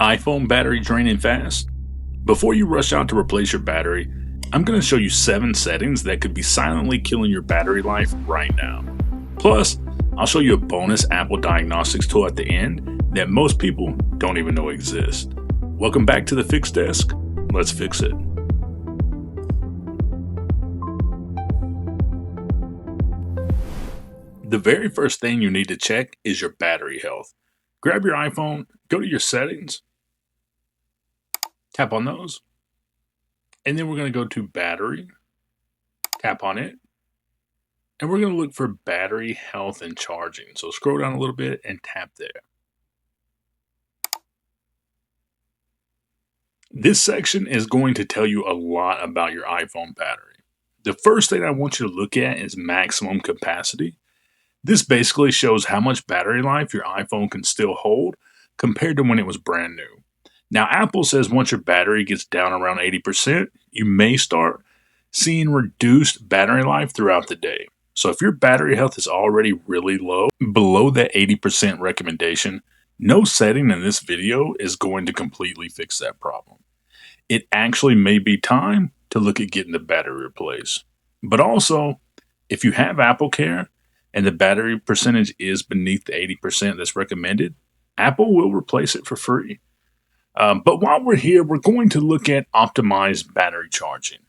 iPhone battery draining fast? Before you rush out to replace your battery, I'm going to show you 7 settings that could be silently killing your battery life right now. Plus, I'll show you a bonus Apple diagnostics tool at the end that most people don't even know exists. Welcome back to the Fix Desk. Let's fix it. The very first thing you need to check is your battery health. Grab your iPhone, go to your settings, tap on those, and then we're going to go to battery, tap on it, and we're going to look for battery health and charging. So scroll down a little bit and tap there. This section is going to tell you a lot about your iPhone battery. The first thing I want you to look at is maximum capacity. This basically shows how much battery life your iPhone can still hold compared to when it was brand new. Now, Apple says once your battery gets down around 80%, you may start seeing reduced battery life throughout the day. So if your battery health is already really low, below that 80% recommendation, no setting in this video is going to completely fix that problem. It actually may be time to look at getting the battery replaced. But also, if you have Apple Care and the battery percentage is beneath the 80% that's recommended, Apple will replace it for free. But while we're here, we're going to look at optimized battery charging.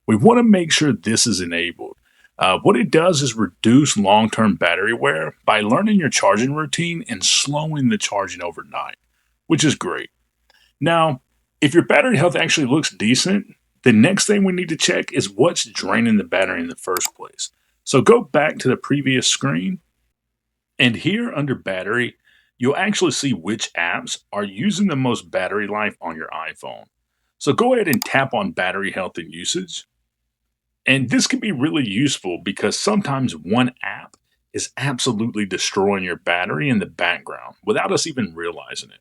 We want to make sure this is enabled. What it does is reduce long-term battery wear by learning your charging routine and slowing the charging overnight, which is great. Now, if your battery health actually looks decent, the next thing we need to check is what's draining the battery in the first place. So go back to the previous screen, and here under battery, you'll actually see which apps are using the most battery life on your iPhone. So go ahead and tap on battery health and usage. And this can be really useful because sometimes one app is absolutely destroying your battery in the background without us even realizing it.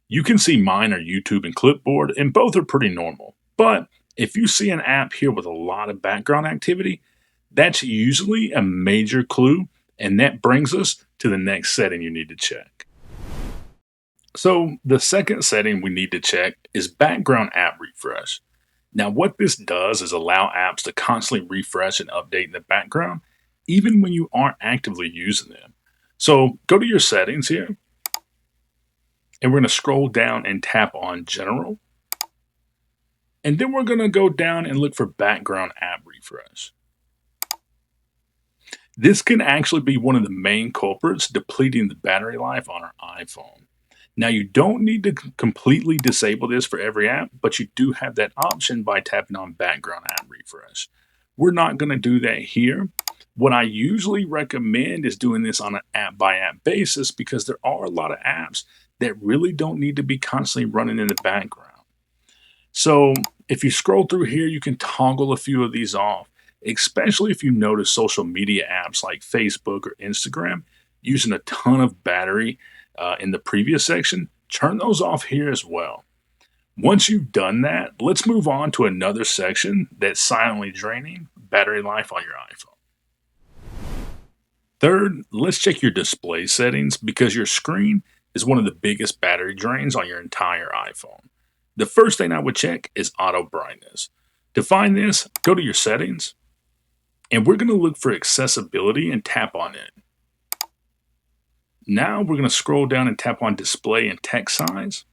You can see mine are YouTube and Clipboard, and both are pretty normal. But if you see an app here with a lot of background activity, that's usually a major clue, and that brings us to the next setting you need to check. So the second setting we need to check is background app refresh. Now what this does is allow apps to constantly refresh and update in the background, even when you aren't actively using them. So go to your settings here, and we're going to scroll down and tap on General. And then we're going to go down and look for background app refresh. This can actually be one of the main culprits depleting the battery life on our iPhone. Now, you don't need to completely disable this for every app, but you do have that option by tapping on background app refresh. We're not going to do that here. What I usually recommend is doing this on an app by app basis because there are a lot of apps that really don't need to be constantly running in the background. So if you scroll through here, you can toggle a few of these off, especially if you notice social media apps like Facebook or Instagram using a ton of battery in the previous section. Turn those off here as well. Once you've done that, let's move on to another section that's silently draining battery life on your iPhone. Third, let's check your display settings because your screen is one of the biggest battery drains on your entire iPhone. The first thing I would check is auto brightness. To find this, go to your settings, and we're going to look for accessibility and tap on it. Now we're going to scroll down and tap on display and text size.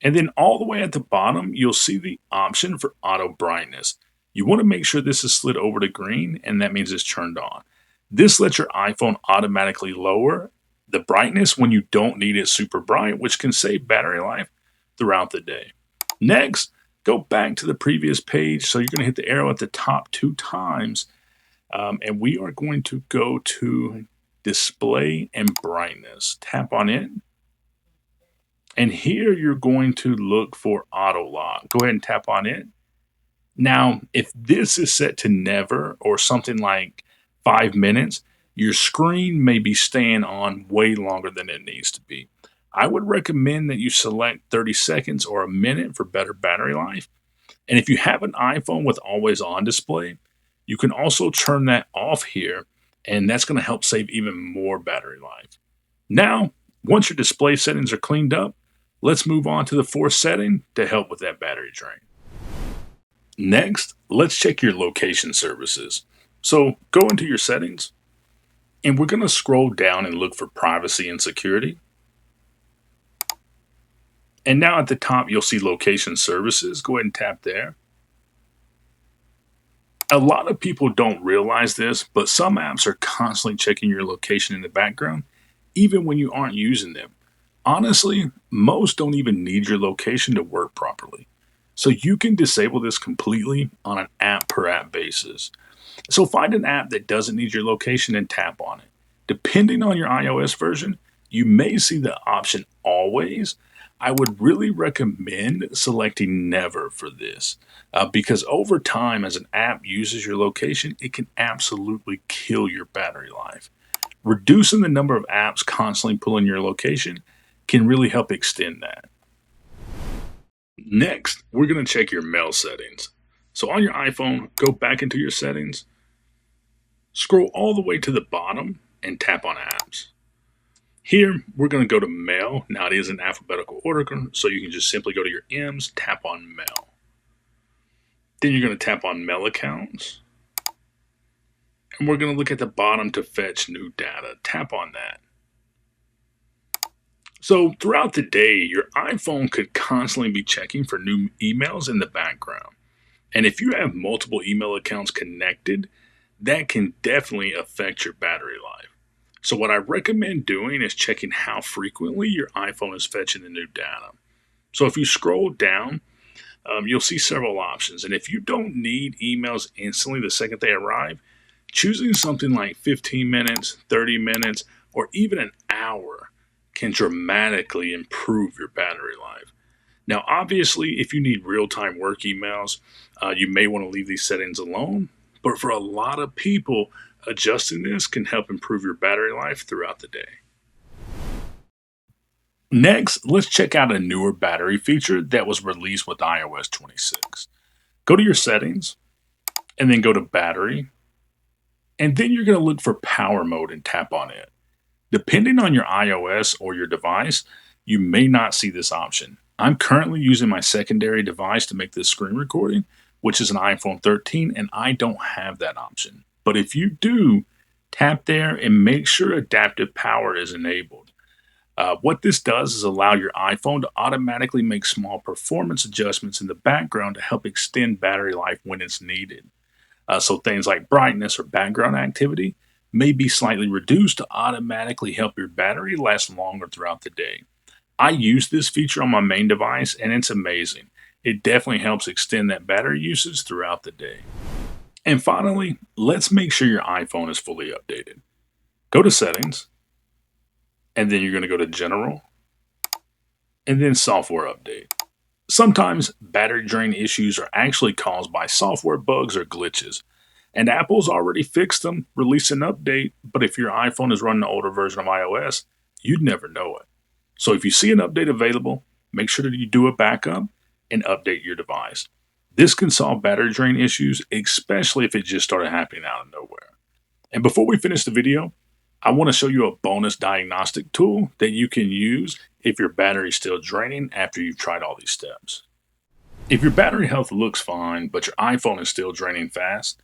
And then all the way at the bottom, you'll see the option for auto brightness. You want to make sure this is slid over to green, and that means it's turned on. This lets your iPhone automatically lower the brightness when you don't need it super bright, which can save battery life throughout the day. Next, go back to the previous page. So you're going to hit the arrow at the top 2 times, and we are going to go to display and brightness. Tap on it. And here you're going to look for auto lock. Go ahead and tap on it. Now, if this is set to never or something like 5 minutes, your screen may be staying on way longer than it needs to be. I would recommend that you select 30 seconds or a minute for better battery life. And if you have an iPhone with always on display, you can also turn that off here, and that's going to help save even more battery life. Now, once your display settings are cleaned up, let's move on to the fourth setting to help with that battery drain. Next, let's check your location services. So go into your settings and we're going to scroll down and look for privacy and security. And now at the top, you'll see location services. Go ahead and tap there. A lot of people don't realize this, but some apps are constantly checking your location in the background, even when you aren't using them. Honestly, most don't even need your location to work properly. So you can disable this completely on an app per app basis. So find an app that doesn't need your location and tap on it. Depending on your iOS version, you may see the option always. I would really recommend selecting never for this because over time, as an app uses your location, it can absolutely kill your battery life. Reducing the number of apps constantly pulling your location can really help extend that. Next, we're going to check your mail settings. So on your iPhone, go back into your settings, scroll all the way to the bottom, and tap on apps. Here, we're going to go to mail. Now it is in alphabetical order, so you can just simply go to your M's, tap on mail. Then you're going to tap on mail accounts. And we're going to look at the bottom to fetch new data. Tap on that. So throughout the day, your iPhone could constantly be checking for new emails in the background. And if you have multiple email accounts connected, that can definitely affect your battery life. So what I recommend doing is checking how frequently your iPhone is fetching the new data. So if you scroll down, you'll see several options. And if you don't need emails instantly the second they arrive, choosing something like 15 minutes, 30 minutes, or even an hour can dramatically improve your battery life. Now, obviously, if you need real-time work emails, you may want to leave these settings alone. But for a lot of people, adjusting this can help improve your battery life throughout the day. Next, let's check out a newer battery feature that was released with iOS 26. Go to your settings, and then go to battery, and then you're going to look for power mode and tap on it. Depending on your iOS or your device, you may not see this option. I'm currently using my secondary device to make this screen recording, which is an iPhone 13, and I don't have that option. But if you do, tap there and make sure adaptive power is enabled. What this does is allow your iPhone to automatically make small performance adjustments in the background to help extend battery life when it's needed. So things like brightness or background activity may be slightly reduced to automatically help your battery last longer throughout the day. I use this feature on my main device and it's amazing. It definitely helps extend that battery usage throughout the day. And finally, let's make sure your iPhone is fully updated. Go to settings, and then you're going to go to general, and then software update. Sometimes battery drain issues are actually caused by software bugs or glitches. And Apple's already fixed them, released an update, but if your iPhone is running an older version of iOS, you'd never know it. So if you see an update available, make sure that you do a backup and update your device. This can solve battery drain issues, especially if it just started happening out of nowhere. And before we finish the video, I want to show you a bonus diagnostic tool that you can use if your battery is still draining after you've tried all these steps. If your battery health looks fine, but your iPhone is still draining fast,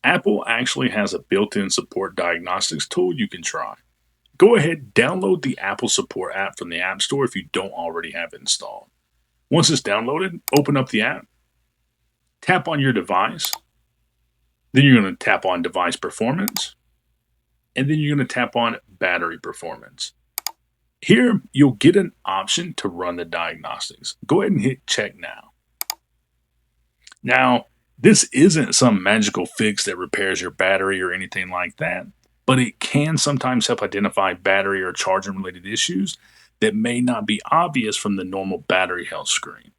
Apple actually has a built-in support diagnostics tool you can try. Go ahead, download the Apple Support app from the App Store if you don't already have it installed. Once it's downloaded, open up the app, tap on your device, then you're going to tap on Device Performance, and then you're going to tap on Battery Performance. Here, you'll get an option to run the diagnostics. Go ahead and hit Check Now. Now, this isn't some magical fix that repairs your battery or anything like that, but it can sometimes help identify battery or charging related issues that may not be obvious from the normal battery health screen.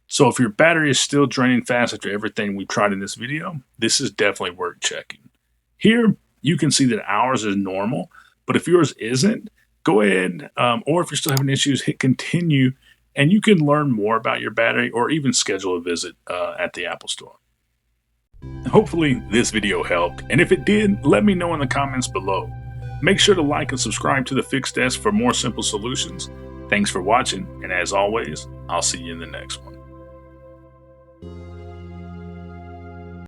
So if your battery is still draining fast after everything we've tried in this video, this is definitely worth checking. Here, you can see that ours is normal, but if yours isn't, go ahead, or if you're still having issues, hit continue, and you can learn more about your battery or even schedule a visit at the Apple Store. Hopefully this video helped, and if it did, let me know in the comments below. Make sure to like and subscribe to the Fix Desk for more simple solutions, Thanks for watching, and as always, I'll see you in the next one.